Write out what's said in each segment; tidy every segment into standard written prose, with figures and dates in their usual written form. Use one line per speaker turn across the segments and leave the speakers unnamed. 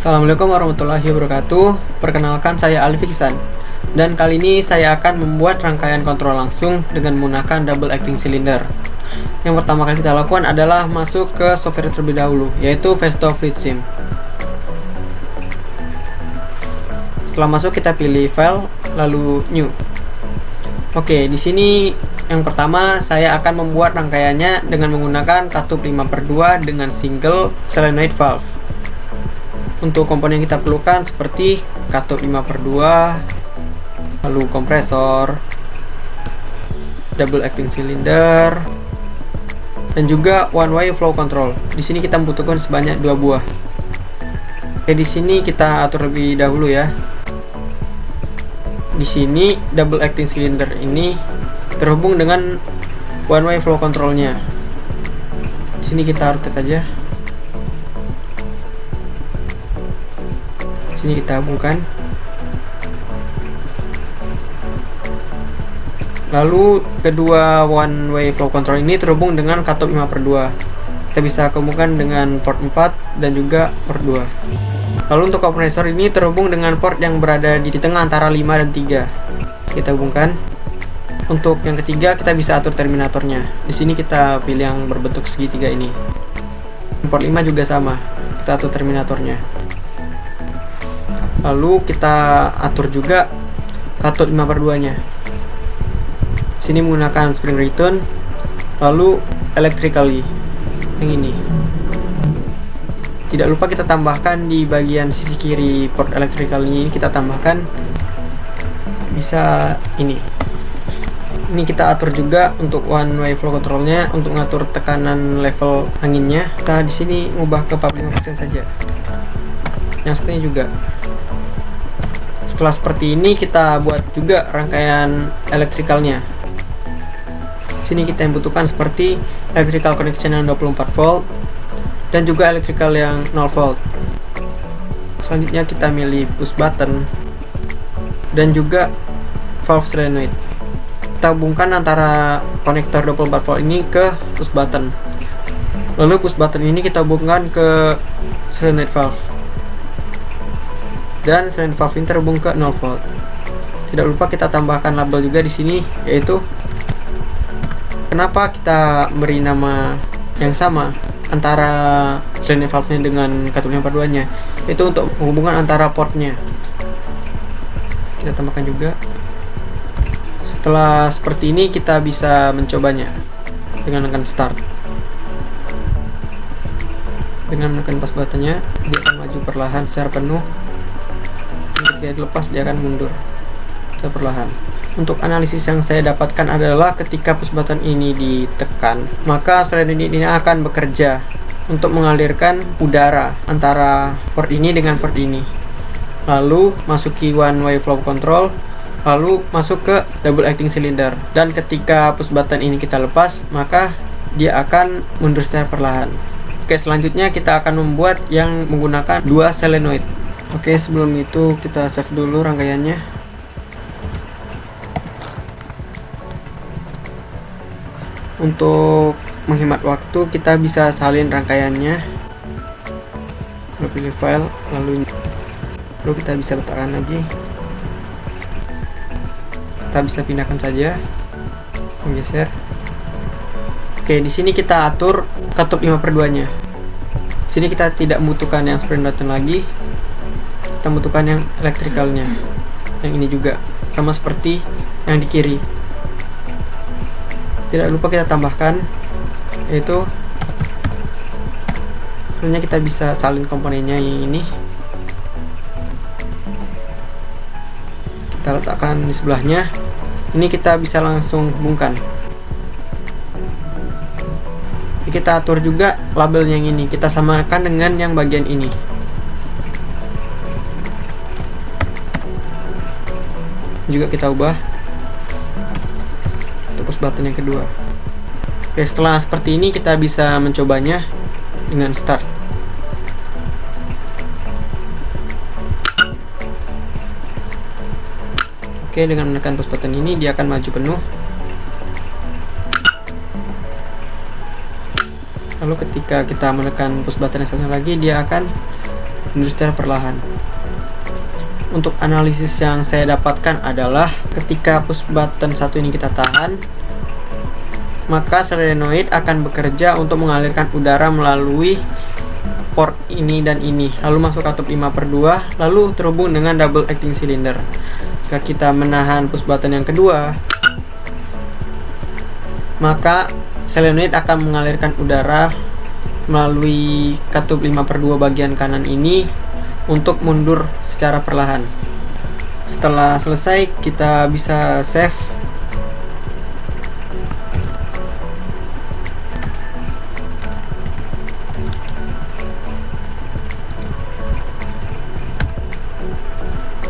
Assalamualaikum warahmatullahi wabarakatuh. Perkenalkan, saya Ali Fiksan. Dan kali ini saya akan membuat rangkaian kontrol langsung dengan menggunakan double acting cylinder. Yang pertama kali kita lakukan adalah masuk ke software terlebih dahulu, yaitu Festo Fleet Sim. Setelah masuk, kita pilih file, lalu new. Oke, di sini yang pertama saya akan membuat rangkaiannya dengan menggunakan katup 5/2 dengan single solenoid valve. Untuk komponen yang kita perlukan seperti katup 5/2, lalu kompresor, double acting cylinder, dan juga one way flow control. Di sini kita membutuhkan sebanyak 2 buah. Oke, di sini kita atur lebih dahulu ya. Di sini double acting cylinder ini terhubung dengan one way flow controlnya. Di sini kita rotate aja. Sini kita hubungkan. Lalu kedua one way flow control ini terhubung dengan katup 5/2. Kita bisa hubungkan dengan port 4 dan juga port 2. Lalu untuk kompresor ini terhubung dengan port yang berada di tengah antara 5 dan 3. Kita hubungkan. Untuk yang ketiga kita bisa atur terminatornya. Di sini kita pilih yang berbentuk segitiga ini. Port 5 juga sama. Kita atur terminatornya. Lalu kita atur juga katup 5/2-nya. Sini menggunakan spring return, lalu electrically yang ini. Tidak lupa kita tambahkan di bagian sisi kiri port electrical ini, kita tambahkan bisa ini. Ini kita atur juga untuk one way flow controlnya, untuk mengatur tekanan level anginnya. Kita di sini ubah ke 45% saja. Yang seterusnya juga. Setelah seperti ini kita buat juga rangkaian elektrikalnya. Sini kita yang butuhkan seperti electrical connection yang 24 volt dan juga electrical yang 0 volt. Selanjutnya kita milih push button dan juga valve solenoid. Kita hubungkan antara konektor 24 volt ini ke push button. Lalu push button ini kita hubungkan ke solenoid valve. Dan solenoid valve ini terhubung ke 0 volt. Tidak lupa kita tambahkan label juga di sini, yaitu kenapa kita beri nama yang sama antara solenoid valve-nya dengan katup 5/2-nya, itu untuk menghubungkan antara portnya. Kita tambahkan juga. Setelah seperti ini kita bisa mencobanya dengan menekan start. Dengan menekan push button-nya, dia akan maju perlahan secara penuh. Ketika dilepas dia akan mundur secara perlahan. Untuk analisis yang saya dapatkan adalah ketika push button ini ditekan, maka solenoid ini akan bekerja untuk mengalirkan udara antara port ini dengan port ini, lalu masuki one way flow control, lalu masuk ke double acting cylinder. Dan ketika push button ini kita lepas, maka dia akan mundur secara perlahan. Oke, selanjutnya kita akan membuat yang menggunakan 2 solenoid. Oke, sebelum itu kita save dulu rangkaiannya. Untuk menghemat waktu, kita bisa salin rangkaiannya. Lalu pilih file, lalu kita bisa letakkan lagi. Kita bisa pindahkan saja, menggeser. Oke, di sini kita atur katup 5/2-nya. Sini kita tidak membutuhkan yang spring button lagi. Kita membutuhkan yang elektrikalnya. Yang ini juga sama seperti yang di kiri. Tidak lupa kita tambahkan, yaitu sebenarnya kita bisa salin komponennya yang ini. Kita letakkan di sebelahnya. Ini kita bisa langsung hubungkan. Kita atur juga label yang ini, kita samakan dengan yang bagian ini. Juga kita ubah untuk push button yang kedua. Oke, setelah seperti ini kita bisa mencobanya dengan start. Oke, dengan menekan push button ini dia akan maju penuh. Lalu ketika kita menekan push button yang satunya lagi, dia akan mundur secara perlahan. Untuk analisis yang saya dapatkan adalah ketika push button 1 ini kita tahan, maka solenoid akan bekerja untuk mengalirkan udara melalui port ini dan ini, lalu masuk katup 5/2, lalu terhubung dengan double acting cylinder. Jika kita menahan push button yang kedua, maka solenoid akan mengalirkan udara melalui katup 5/2 bagian kanan ini untuk mundur secara perlahan. Setelah selesai, kita bisa save.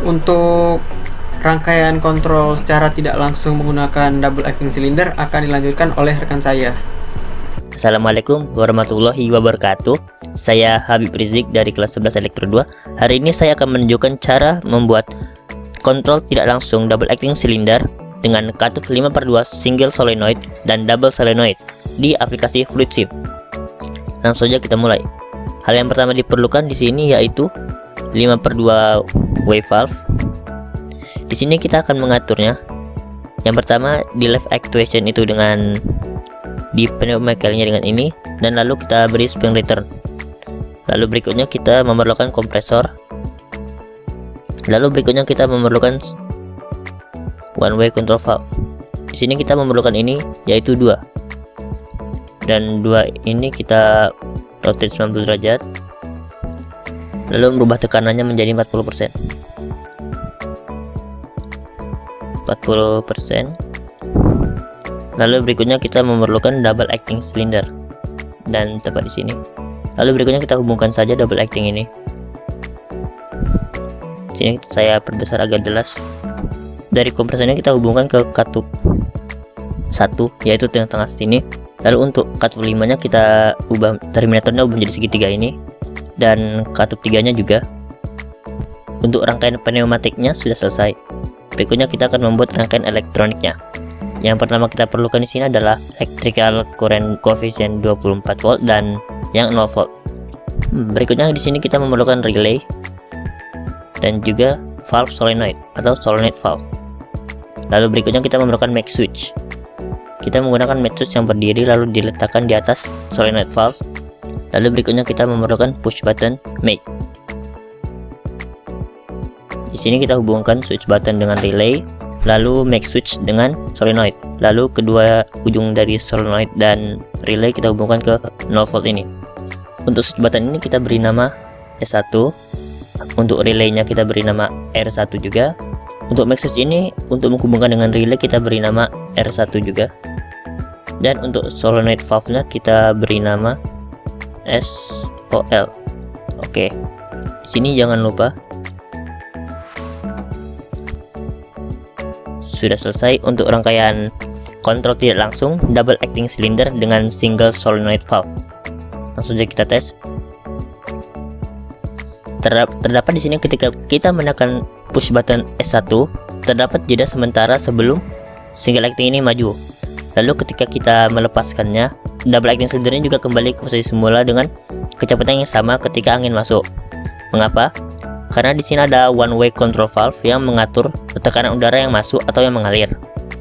Untuk rangkaian kontrol secara tidak langsung menggunakan double acting cylinder akan dilanjutkan oleh rekan saya.
Assalamualaikum warahmatullahi wabarakatuh. Saya Habib Rizik dari kelas 11 Elektro 2. Hari ini saya akan menunjukkan cara membuat kontrol tidak langsung double acting cylinder dengan katup 5/2 single solenoid dan double solenoid di aplikasi Fluid Sim. Langsung saja kita mulai. Hal yang pertama diperlukan di sini yaitu 5/2 wave valve. Di sini kita akan mengaturnya. Yang pertama di left actuation itu dengan di pneumaticalnya dengan ini, dan lalu kita beri spring return. Lalu berikutnya kita memerlukan kompresor. Lalu berikutnya kita memerlukan one way control valve. Di sini kita memerlukan ini yaitu 2. Dan 2 ini kita rotate 90 derajat. Lalu merubah tekanannya menjadi 40%. 40%. Lalu berikutnya kita memerlukan double acting cylinder dan tepat di sini. Lalu berikutnya kita hubungkan saja double acting ini. Sini saya perbesar agar jelas. Dari kompresornya kita hubungkan ke katup 1 yaitu tengah-tengah sini. Lalu untuk katup 5-nya kita ubah terminatornya ubah menjadi segitiga ini, dan katup 3-nya juga. Untuk rangkaian pneumatiknya sudah selesai. Berikutnya kita akan membuat rangkaian elektroniknya. Yang pertama kita perlukan di sini adalah electrical current coefficient 24 volt dan yang 0 volt. Berikutnya di sini kita memerlukan relay dan juga valve solenoid atau solenoid valve. Lalu berikutnya kita memerlukan make switch. Kita menggunakan make switch yang berdiri lalu diletakkan di atas solenoid valve. Lalu berikutnya kita memerlukan push button make. Di sini kita hubungkan switch button dengan relay, lalu make switch dengan solenoid. Lalu kedua ujung dari solenoid dan relay kita hubungkan ke 0 volt ini. Untuk switch button ini kita beri nama S1. Untuk relaynya kita beri nama R1 juga. Untuk make switch ini untuk menghubungkan dengan relay kita beri nama R1 juga. Dan untuk solenoid valve-nya kita beri nama SOL. Oke. Di sini jangan lupa sudah selesai untuk rangkaian kontrol tidak langsung double acting cylinder dengan single solenoid valve. Langsung saja kita tes. Terdapat di sini ketika kita menekan push button S1 terdapat jeda sementara sebelum single acting ini maju. Lalu ketika kita melepaskannya, double acting cylindernya juga kembali ke posisi semula dengan kecepatan yang sama ketika angin masuk. Mengapa? Karena di sini ada one way control valve yang mengatur tekanan udara yang masuk atau yang mengalir.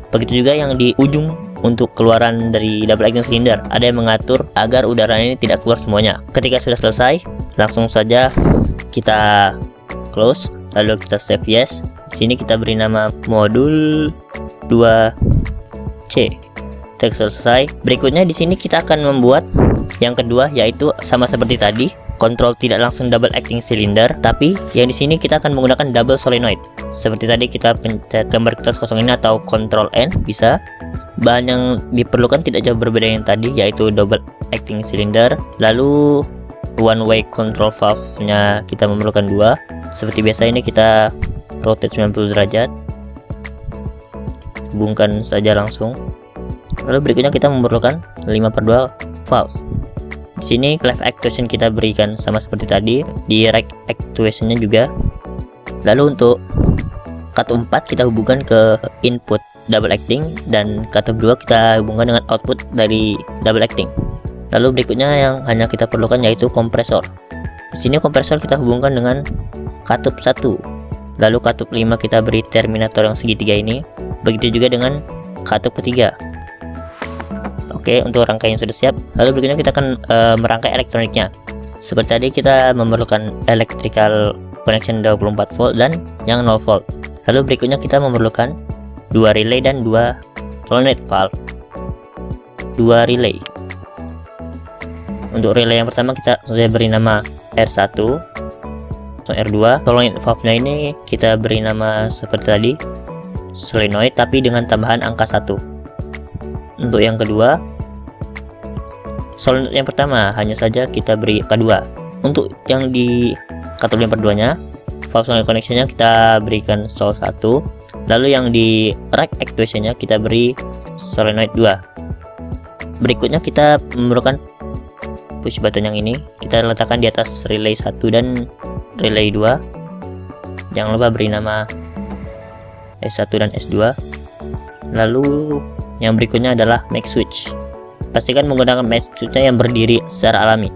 Begitu juga yang di ujung untuk keluaran dari double acting cylinder, ada yang mengatur agar udara ini tidak keluar semuanya. Ketika sudah selesai, langsung saja kita close, lalu kita save yes. Di sini kita beri nama modul 2C. Text selesai. Berikutnya di sini kita akan membuat yang kedua, yaitu sama seperti tadi, kontrol tidak langsung double acting cylinder, tapi yang di sini kita akan menggunakan double solenoid. Seperti tadi kita pencet gambar kertas kosong ini atau Ctrl N bisa. Bahan yang diperlukan tidak jauh berbeda yang tadi, yaitu double acting cylinder. Lalu one way control valve-nya kita memerlukan 2. Seperti biasa ini kita rotate 90 derajat. Hubungkan saja langsung. Lalu berikutnya kita memerlukan 5/2 valve. Di sini left actuation kita berikan sama seperti tadi, di right actuation-nya juga. Lalu untuk katup 4 kita hubungkan ke input double acting, dan katup 2 kita hubungkan dengan output dari double acting. Lalu berikutnya yang hanya kita perlukan yaitu kompresor. Di sini kompresor kita hubungkan dengan katup 1. Lalu katup 5 kita beri terminator yang segitiga ini. Begitu juga dengan katup ketiga. Oke, untuk rangkaian sudah siap. Lalu berikutnya kita akan merangkai elektroniknya. Seperti tadi kita memerlukan electrical connection 24 volt dan yang 0 volt. Lalu berikutnya kita memerlukan 2 relay dan 2 solenoid valve. 2 relay. Untuk relay yang pertama saya beri nama R1 atau R2. Solenoid valve-nya ini kita beri nama seperti tadi, solenoid, tapi dengan tambahan angka 1. Untuk yang kedua, solenoid yang pertama hanya saja kita beri K2. Untuk yang di katup 5 per 2 nya, valve solenoid connection-nya kita berikan sol 1. Lalu yang di rack actuation-nya kita beri solenoid 2. Berikutnya kita memerlukan push button yang ini, kita letakkan di atas relay 1 dan relay 2. Jangan lupa beri nama S1 dan S2. Lalu yang berikutnya adalah max switch. Pastikan menggunakan max switch-nya yang berdiri secara alami.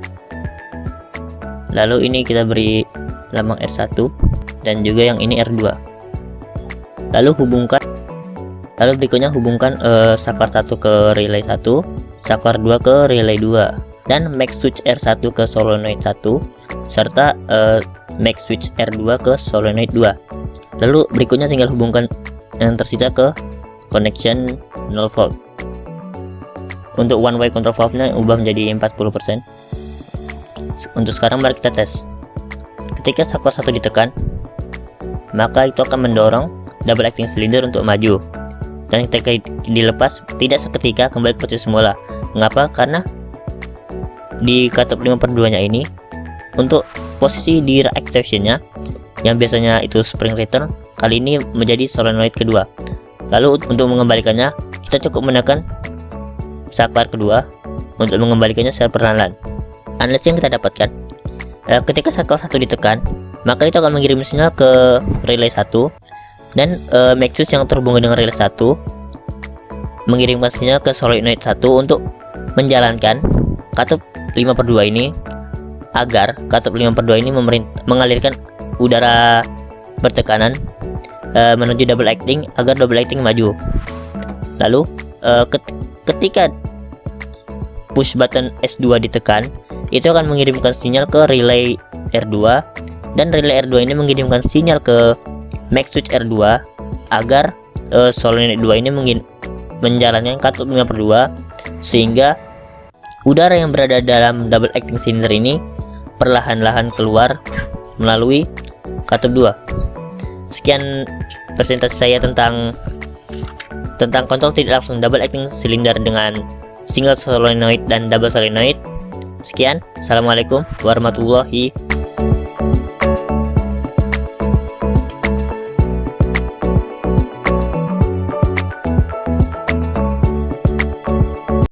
Lalu ini kita beri lambang R1 dan juga yang ini R2. Lalu berikutnya hubungkan saklar 1 ke relay 1, saklar 2 ke relay 2, dan max switch R1 ke solenoid 1 serta max switch R2 ke solenoid 2. Lalu berikutnya tinggal hubungkan yang tersisa ke connection 0 volt. Untuk one way control valve-nya ubah menjadi 40%. Untuk sekarang mari kita tes. Ketika saklar 1 ditekan, maka itu akan mendorong double acting cylinder untuk maju, dan ketika dilepas tidak seketika kembali ke posisi semula. Mengapa? Karena di katup 5 per 2 nya ini, untuk posisi di rack actuation-nya yang biasanya itu spring return, kali ini menjadi solenoid kedua. Lalu untuk mengembalikannya, kita cukup menekan saklar kedua untuk mengembalikannya secara perlahan. Analisis yang kita dapatkan, ketika saklar 1 ditekan, maka itu akan mengirim sinyal ke relay 1, dan max switch yang terhubung dengan relay 1 mengirimkan sinyal ke solenoid 1 untuk menjalankan katup 5 per 2 ini, agar katup 5 per 2 ini mengalirkan udara bertekanan menuju double acting agar double acting maju. Lalu ketika push button S2 ditekan, itu akan mengirimkan sinyal ke relay R2, dan relay R2 ini mengirimkan sinyal ke max switch R2 agar solenoid 2 ini menjalankan katup 5 per 2, sehingga udara yang berada dalam double acting cylinder ini perlahan-lahan keluar melalui katup 2. Sekian presentasi saya tentang kontrol tidak langsung double acting cylinder dengan single solenoid dan double solenoid. Sekian, assalamualaikum warahmatullahi